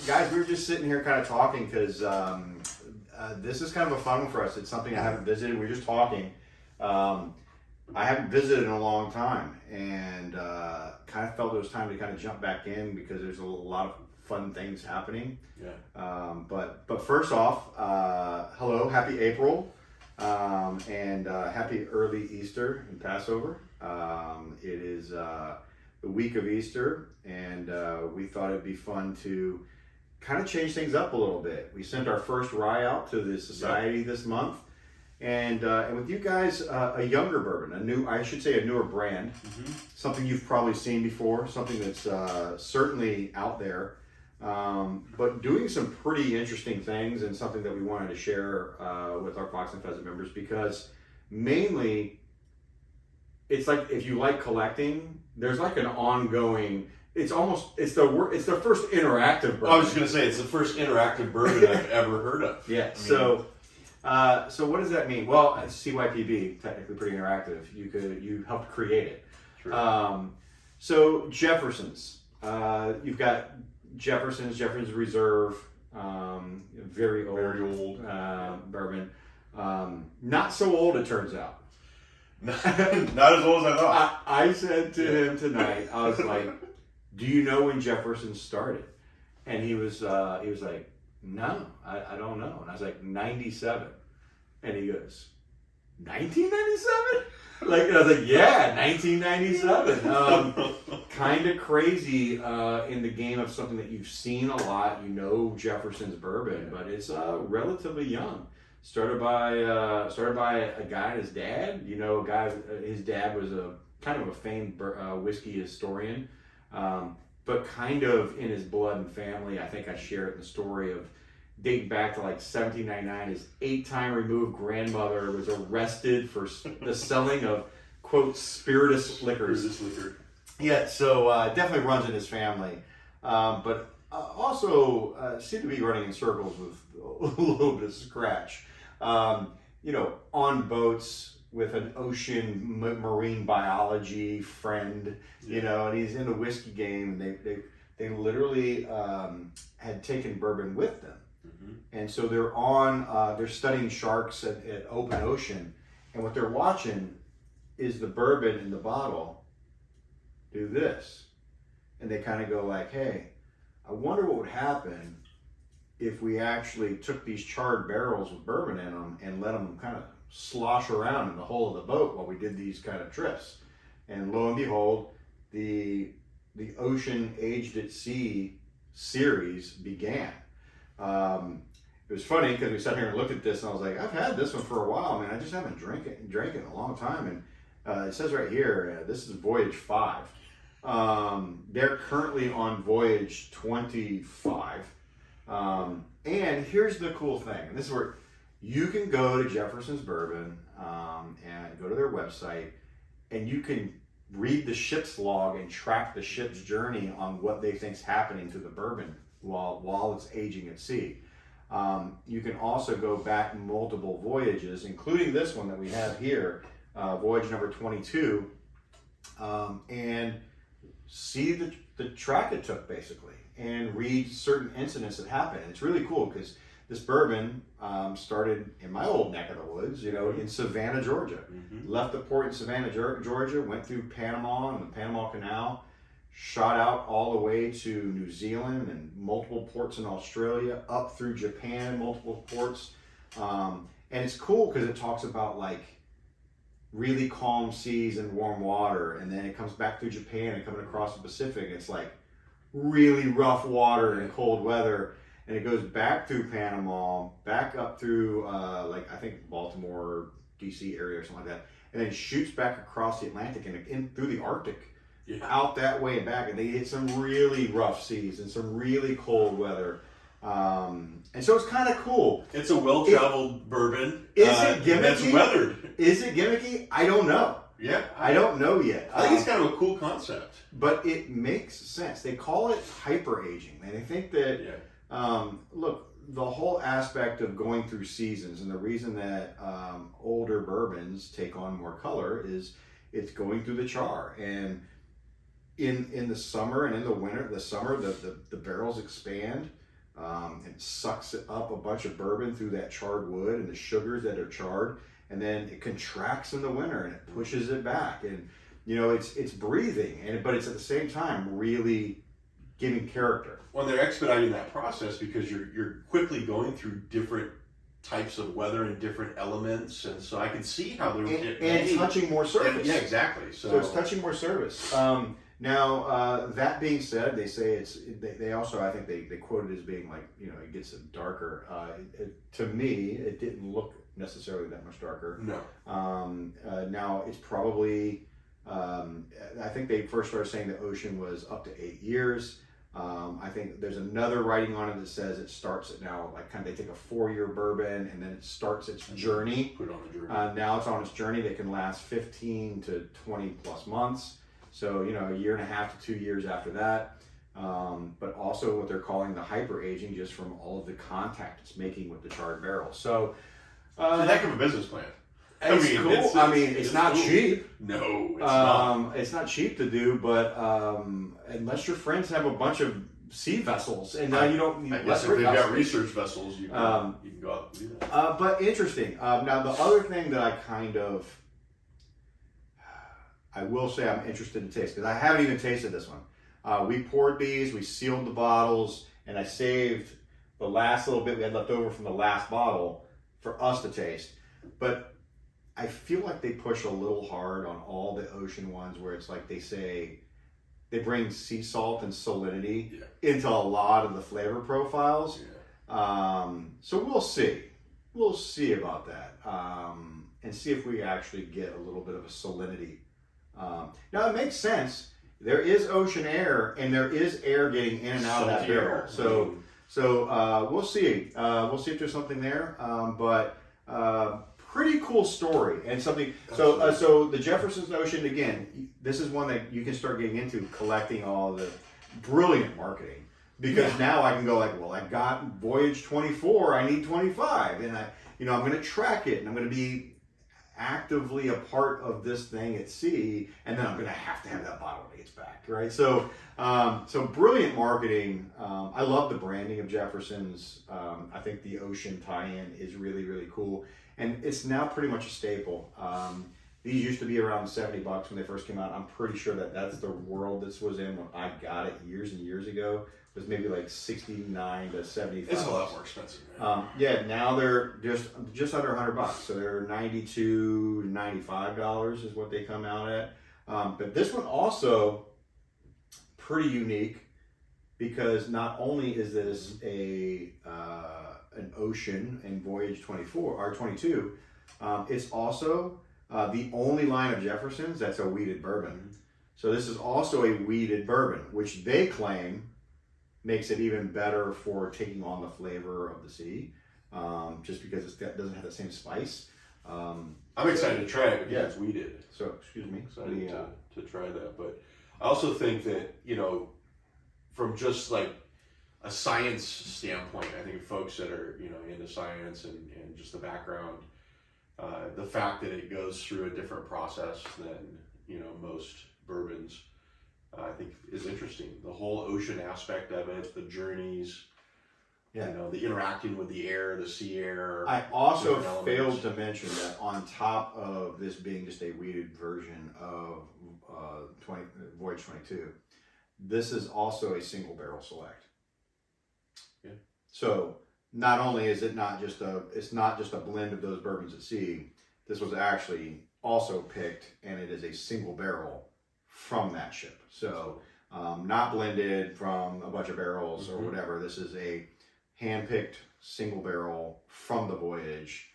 Guys, we were just sitting here kind of talking because this is kind of a fun one for us. It's something I haven't visited. We were just talking. I haven't visited in a long time, and kind of felt it was time to kind of jump back in because there's a lot of fun things happening. Yeah. But first off, hello, happy April, and happy early Easter and Passover. It is the week of Easter, and we thought it'd be fun to kind of change things up a little bit. We sent our first rye out to the society this month, and with you guys, a younger bourbon, a newer brand, something you've probably seen before, something that's certainly out there, but doing some pretty interesting things, and something that we wanted to share with our Fox and Pheasant members, because mainly it's like, if you like collecting, there's like an ongoing. It's the first interactive bourbon. I was just gonna say, it's the first interactive bourbon I've ever heard of. Yeah. So what does that mean? Well, CYPB, technically pretty interactive. You helped create it. True. So Jefferson's. You've got Jefferson's Reserve. Very old bourbon. Not so old, it turns out. Not as old as I thought. I said to him tonight, I was like, "Do you know when Jefferson started?" And he was like, "No, I don't know." And I was like, 97. And he goes, 1997? And I was like, yeah, 1997. Kind of crazy in the game of something that you've seen a lot. You know Jefferson's bourbon, but it's relatively young. Started by a guy and his dad. You know, his dad was a kind of a famed whiskey historian, but kind of in his blood and family. I think I share it in the story of dating back to like 1799. His 8-time removed grandmother was arrested for the selling of, quote, spirituous liquors. Yeah, so definitely runs in his family, but also seemed to be running in circles with a little bit of scratch. On boats with an ocean marine biology friend, and he's in the whiskey game, and they literally had taken bourbon with them. And so they're studying sharks at open ocean, and what they're watching is the bourbon in the bottle do this. And they kind of go like, hey, I wonder what would happen if we actually took these charred barrels with bourbon in them and let them kind of slosh around in the hull of the boat while we did these kind of trips. And lo and behold, the Ocean Aged at Sea series began. It was funny because we sat here and looked at this, and I was like, I've had this one for a while, man. I just haven't drank it in a long time. And it says right here, this is Voyage 5. They're currently on Voyage 25. And here's the cool thing. And this is where you can go to Jefferson's Bourbon and go to their website, and you can read the ship's log and track the ship's journey on what they think's happening to the bourbon while it's aging at sea. You can also go back multiple voyages, including this one that we have here, voyage number 22, and see the track it took, basically, and read certain incidents that happened. It's really cool because this bourbon started in my old neck of the woods, in Savannah, Georgia. Left the port in Savannah, Georgia, went through Panama and the Panama Canal, shot out all the way to New Zealand and multiple ports in Australia, up through Japan, multiple ports. And it's cool because it talks about like really calm seas and warm water, and then it comes back through Japan and coming across the Pacific. It's like really rough water and cold weather, and it goes back through Panama, back up through I think Baltimore, DC area or something like that, and then shoots back across the Atlantic and in through the Arctic. Out that way and back, and they hit some really rough seas and some really cold weather, and so it's kind of cool. It's a well-traveled bourbon. Is it gimmicky? That's weathered. Is it gimmicky? I don't know. Yeah, I don't know yet. I think it's kind of a cool concept, but it makes sense. They call it hyper aging, and I think that look, the whole aspect of going through seasons, and the reason that older bourbons take on more color is it's going through the char. And in the summer and in the winter, the summer, the barrels expand. And sucks up a bunch of bourbon through that charred wood and the sugars that are charred, and then it contracts in the winter and it pushes it back, and it's breathing, but it's at the same time really giving character. Well, they're expediting that process because you're quickly going through different types of weather and different elements, and so I can see how they're and touching more surface. Yeah, exactly. So it's touching more surface. Now, that being said, they say they also, I think they quote it as being like, it gets darker. To me, it didn't look necessarily that much darker. No. Now, it's probably, I think they first started saying the ocean was up to 8 years. I think there's another writing on it that says it starts at now, like kind of they take a 4-year bourbon and then it starts its journey. Put it on the journey. Now it's on its journey that can last 15 to 20 plus months. So, a 1.5 to 2 years after that. But also what they're calling the hyper aging, just from all of the contact it's making with the charred barrel. So, it's a heck of a business plan. It's cool. It's not cool. cheap. No, it's not. It's not cheap to do, but unless your friends have a bunch of sea vessels, and you don't. I guess if they've got research vessels, you can go out and do that. But interesting. Now, the other thing that I will say I'm interested to taste, because I haven't even tasted this one. We poured these, we sealed the bottles, and I saved the last little bit we had left over from the last bottle for us to taste. But I feel like they push a little hard on all the ocean ones, where it's like they bring sea salt and salinity into a lot of the flavor profiles. Yeah. So we'll see. We'll see about that, and see if we actually get a little bit of a salinity. Now it makes sense. There is ocean air, and there is air getting in and out of that barrel. So we'll see. We'll see if there's something there. But pretty cool story and something. So the Jefferson's Ocean, again, this is one that you can start getting into, collecting all the brilliant marketing, because now I can go like, well, I got Voyage 24. I need 25, and I'm going to track it, and I'm going to be actively a part of this thing at sea, and then I'm going to have that bottle when it gets back, right? So brilliant marketing. I love the branding of Jefferson's. I think the ocean tie-in is really, really cool, and it's now pretty much a staple. These used to be around $70 when they first came out. I'm pretty sure that's the world this was in when I got it years and years ago. It was maybe like 69 to 75. It's a lot more expensive, man. Now they're just under $100, so they're $92 to $95 is what they come out at. But this one also pretty unique, because not only is this an ocean in Voyage 24 or 22, it's also the only line of Jefferson's that's a wheated bourbon. So this is also a wheated bourbon, which they claim makes it even better for taking on the flavor of the sea, just because it doesn't have the same spice. I'm excited to try it because it's wheated. So, excuse me. Excited to try that. But I also think that, from just like a science standpoint, I think folks that are, into science and just the background, the fact that it goes through a different process than, most bourbons, I think is interesting. The whole ocean aspect of it, the journeys, the interacting with the air, the sea air. I also failed to mention that on top of this being just a wheated version of Voyage 22, this is also a single barrel select. Yeah. So not only is it's not just a blend of those bourbons at sea, this was actually also picked, and it is a single barrel from that ship. So not blended from a bunch of barrels or whatever. This is a hand-picked single barrel from the Voyage,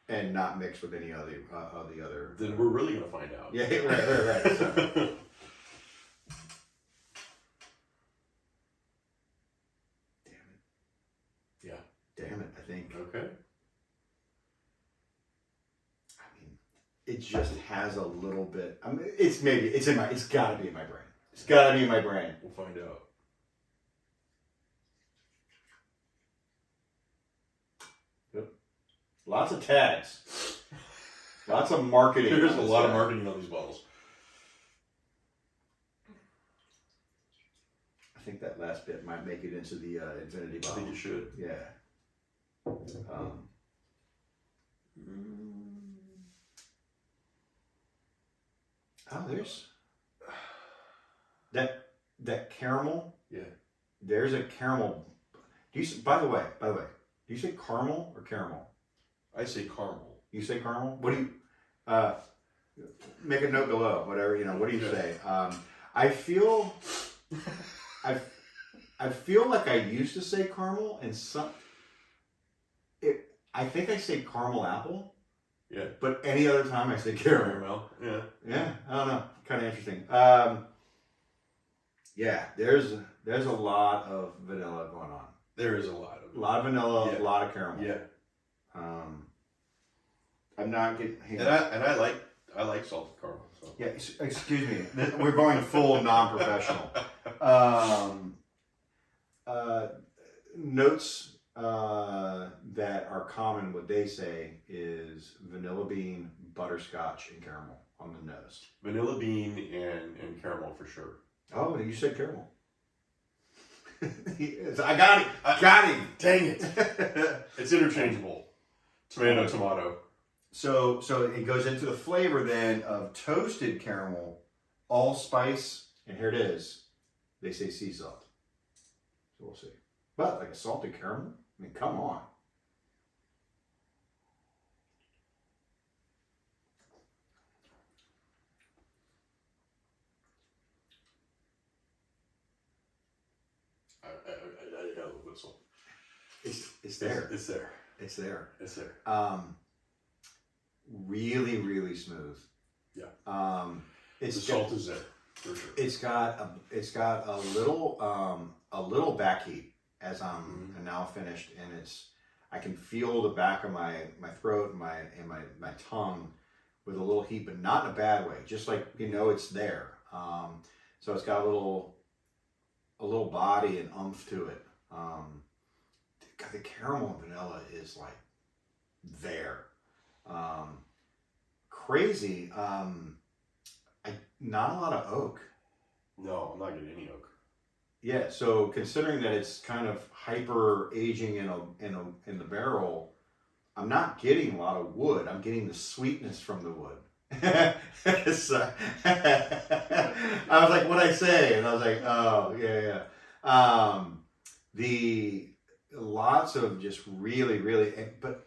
and not mixed with any of the other. Then we're really gonna find out. Yeah, right. So. Damn it, I think. Okay. It just has a little bit. It's gotta be in my brain. It's gotta be in my brain. We'll find out. Yep. Lots of tags. Lots of marketing. There's a lot of marketing on these bottles. think that last bit might make it into the infinity I bottle. think you should. Yeah. Oh, there's that caramel. Yeah. There's a caramel. By the way, do you say caramel or caramel? I say caramel. You say caramel? What do you? Make a note below. Whatever What do you say? I feel, I feel like I used to say caramel, and I think I say caramel apple. Yeah. But any other time I say caramel. Caramel. Yeah. Yeah, I don't know. Kind of interesting. Yeah, there's a lot of vanilla going on. There is a lot of. A lot of vanilla, Yeah. a lot of caramel. Yeah. I'm not getting. And I like salted caramel. So. Yeah, excuse me. We're going full non-professional. Notes that are common, what they say is vanilla bean, butterscotch, and caramel on the nose. Vanilla bean and caramel for sure. Oh, you said caramel. I got it. Got him. Dang it. It's interchangeable. Tomato. So it goes into the flavor then of toasted caramel, allspice, and here it is. They say sea salt. So we'll see. But like a salted caramel? I mean, come on. I have a whistle. It's there. It's there. It's there. It's there. Really, really smooth. Yeah. The salt is there for sure. It's got a little back heat as I'm now finished, and I can feel the back of my throat and my tongue with a little heat, but not in a bad way. Just like it's there. So it's got a little body and oomph to it. The caramel and vanilla is like there. Crazy. Not a lot of oak. No, I'm not getting any oak. Yeah, so considering that it's kind of hyper aging in the barrel, I'm not getting a lot of wood. I'm getting the sweetness from the wood. So, I was like, what'd I say? And I was like, oh yeah. The lots of just really, really, but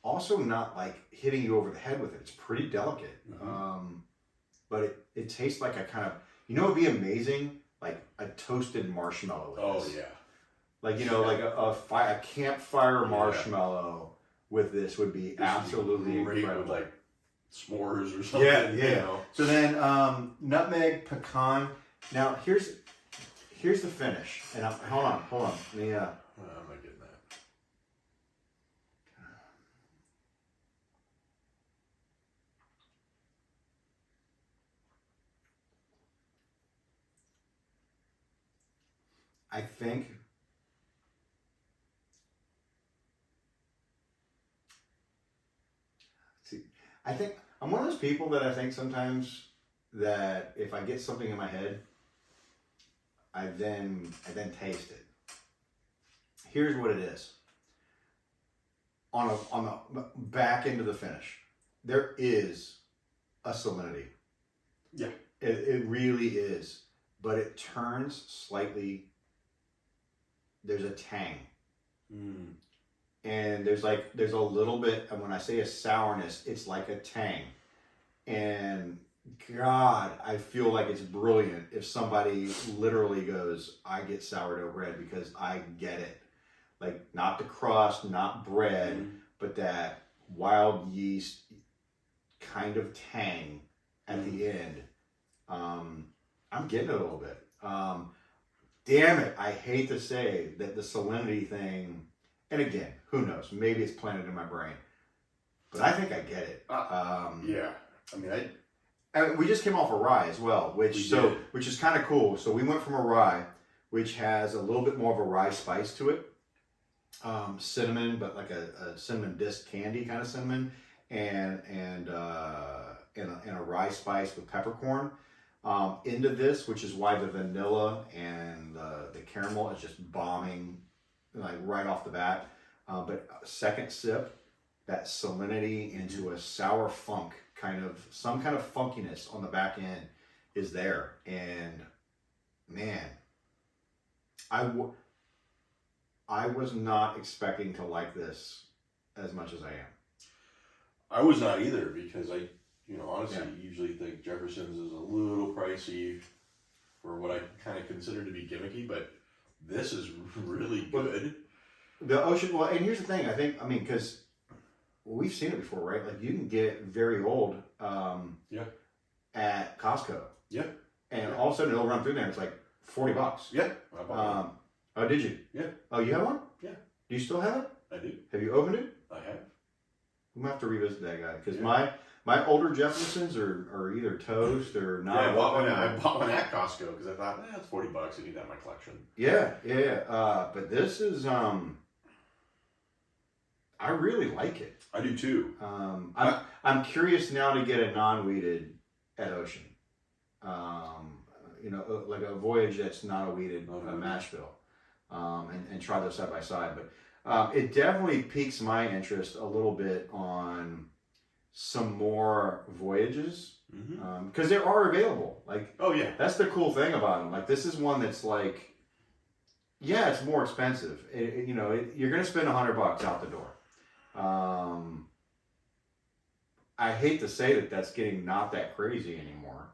also not like hitting you over the head with it. It's pretty delicate. But it tastes like a kind of, it'd be amazing, like a toasted marshmallow. Oh yeah. Like like a campfire marshmallow with this would be absolutely great incredible. with like s'mores or something. Yeah. So then nutmeg, pecan. Now here's the finish. And hold on. Let me. I'm not getting that. I think I'm one of those people that I think sometimes that if I get something in my head, I then taste it. Here's what it is. On the back end of the finish, there is a salinity. Yeah. It really is, but it turns slightly. There's a tang. And there's a little bit, and when I say a sourness, it's like a tang. And God, I feel like it's brilliant if somebody literally goes, I get sourdough bread because I get it. Like, not the crust, not bread, but that wild yeast kind of tang at the end. I'm getting it a little bit. Damn it, I hate to say that the salinity thing, and again, who knows? Maybe it's planted in my brain, but I think I get it. Yeah, I mean, and we just came off a rye as well, which is kind of cool. So we went from a rye, which has a little bit more of a rye spice to it, cinnamon, but like a cinnamon disc candy kind of cinnamon, and a rye spice with peppercorn. Into this, which is why the vanilla and the caramel is just bombing, like right off the bat. But second sip, that salinity into a sour funk, some kind of funkiness on the back end is there. And man, I was not expecting to like this as much as I am. I was not either, because honestly, usually think Jefferson's is a little pricey for what I kind of consider to be gimmicky, but this is really good. The ocean, well, and here's the thing, because we've seen it before, right? Like, you can get very old at Costco. Yeah. And all of a sudden it'll run through there and it's like $40. Yeah. I bought one. Oh, did you? Yeah. Oh, you have one? Yeah. Do you still have it? I do. Have you opened it? I have. We might have to revisit that guy, because my older Jeffersons are either toast or not. Yeah, I bought one at Costco because I thought, it's $40. I need that in my collection. Yeah. But this is I really like it. I do too. I'm curious now to get a non-weeded at Ocean. Like a Voyage that's not a weeded mash bill, and try those side by side. But it definitely piques my interest a little bit on some more Voyages, because they are available. Like, oh yeah, that's the cool thing about them. Like, this is one that's like, it's more expensive. You're gonna spend $100 out the door. I hate to say that that's getting not that crazy anymore,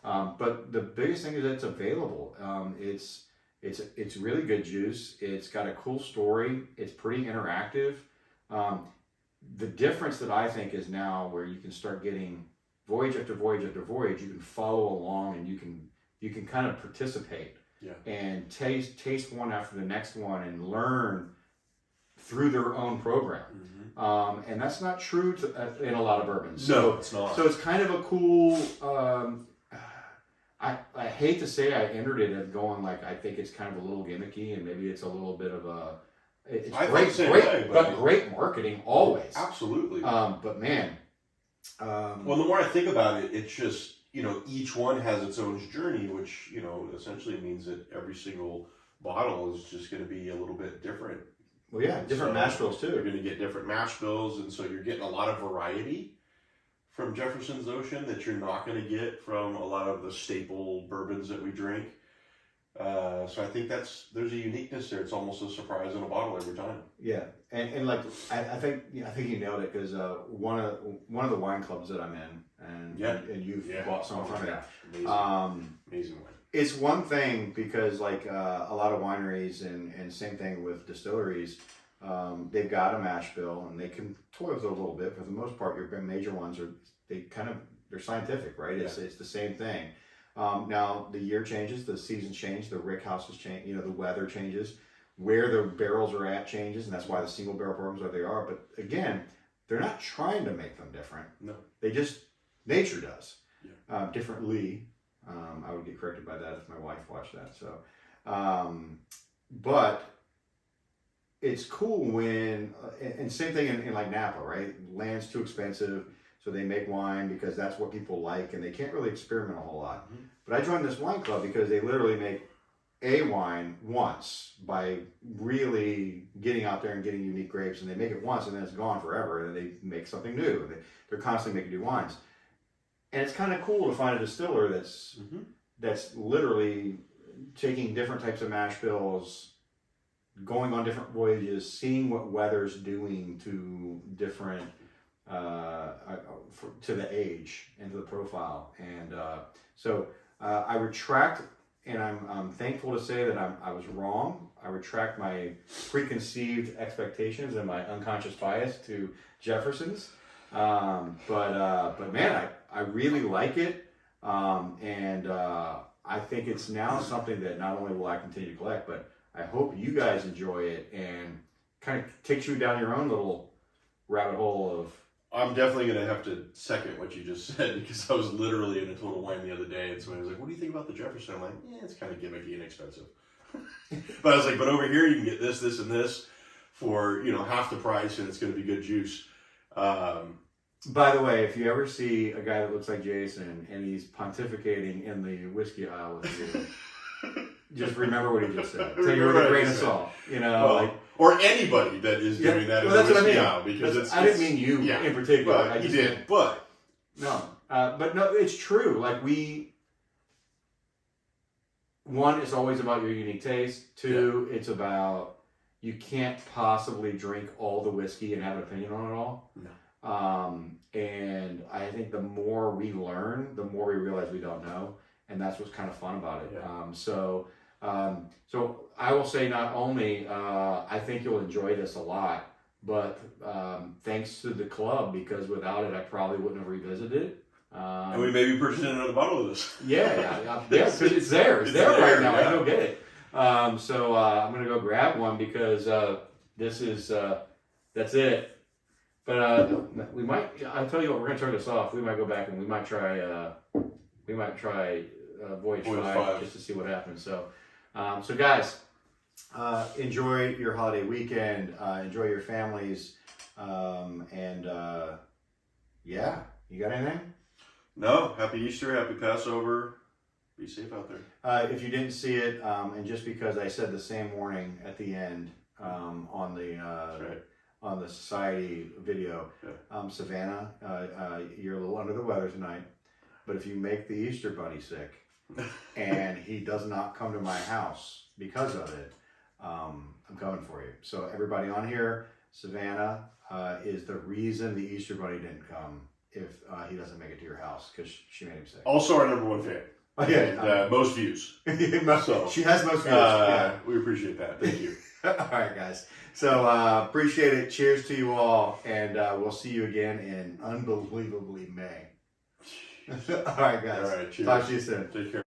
but the biggest thing is that it's available. It's really good juice. It's got a cool story. It's pretty interactive. The difference that I think is now where you can start getting voyage after voyage after voyage, you can follow along and you can kind of participate and taste one after the next one and learn through their own program. And that's not true in a lot of bourbons. No, it's not. So it's kind of a cool, I hate to say I entered it as going like, I think it's kind of a little gimmicky and maybe it's a little bit of it's great marketing always. Absolutely. But man. Well, the more I think about it, it's just, each one has its own journey, which, essentially means that every single bottle is just going to be a little bit different. Well, yeah, different mash bills too. You're going to get different mash bills, and so you're getting a lot of variety from Jefferson's Ocean that you're not going to get from a lot of the staple bourbons that we drink. So I think there's a uniqueness there. It's almost a surprise in a bottle every time. Yeah, and like I think you nailed it, because one of the wine clubs that I'm in, and you've bought some from it. Amazing wine. It's one thing because like a lot of wineries and same thing with distilleries, they've got a mash bill and they can toy with it a little bit. For the most part, your major ones they're scientific, right? It's the same thing. Now the year changes, the seasons change, the rick houses change, the weather changes, where the barrels are at changes, and that's why the single barrel programs are they are. But again, they're not trying to make them different. No, they just nature does differently. I would get corrected by that if my wife watched that. So, but it's cool when, and same thing in like Napa, right? Land's too expensive, so they make wine because that's what people like, and they can't really experiment a whole lot. But I joined this wine club because they literally make a wine once by really getting out there and getting unique grapes, and they make it once and then it's gone forever, and then they make something new. They're constantly making new wines. And it's kind of cool to find a distiller that's literally taking different types of mash bills, going on different voyages, seeing what weather's doing to different to the age and to the profile. And so I retract, and I'm thankful to say that I was wrong. I retract my preconceived expectations and my unconscious bias to Jefferson's. But man, I really like it, and I think it's now something that not only will I continue to collect, but I hope you guys enjoy it and kind of takes you down your own little rabbit hole of. I'm definitely going to have to second what you just said, because I was literally in a Total Wine the other day, and somebody was like, "What do you think about the Jefferson?" I'm like, it's kind of gimmicky and expensive. But I was like, but over here you can get this, this, and this for half the price, and it's going to be good juice. By the way, if you ever see a guy that looks like Jason and he's pontificating in the whiskey aisle with you, just remember what he just said. Take it Remember with what a I grain of just said. salt. You know, Well, like or anybody that is doing that well, as that's a what I whiskey mean. hound, because I didn't mean you yeah, in particular. But I you just did, but but no, it's true. Like one, it's always about your unique taste. Two, it's about you can't possibly drink all the whiskey and have an opinion on it all. No. And I think the more we learn, the more we realize we don't know, and that's what's kind of fun about it. Yeah. So I will say not only I think you'll enjoy this a lot, but thanks to the club, because without it, I probably wouldn't have revisited it. And we may be purchasing another bottle of this. Yeah, because it's there. It's there right now. Yeah. I can go get it. So I'm gonna go grab one because this is that's it. But we might. I'll tell you what. We're gonna turn this off. We might go back and we might try. Voyage 5 just to see what happens. So guys, enjoy your holiday weekend. Enjoy your families. Yeah. You got anything? No. Happy Easter. Happy Passover. Be safe out there. If you didn't see it, and just because I said the same warning at the end on the society video, Savannah, you're a little under the weather tonight, but if you make the Easter Bunny sick and he does not come to my house because of it, I'm coming for you. So everybody on here, Savannah is the reason the Easter Bunny didn't come if he doesn't make it to your house, because she made him sick. Also our #1 fan. Oh, yeah. And, most views. So, she has most views. Yeah. We appreciate that. Thank you. All right, guys. So appreciate it. Cheers to you all, and we'll see you again in unbelievably May. All right, guys. All right. Cheers. Talk to you soon. Take care.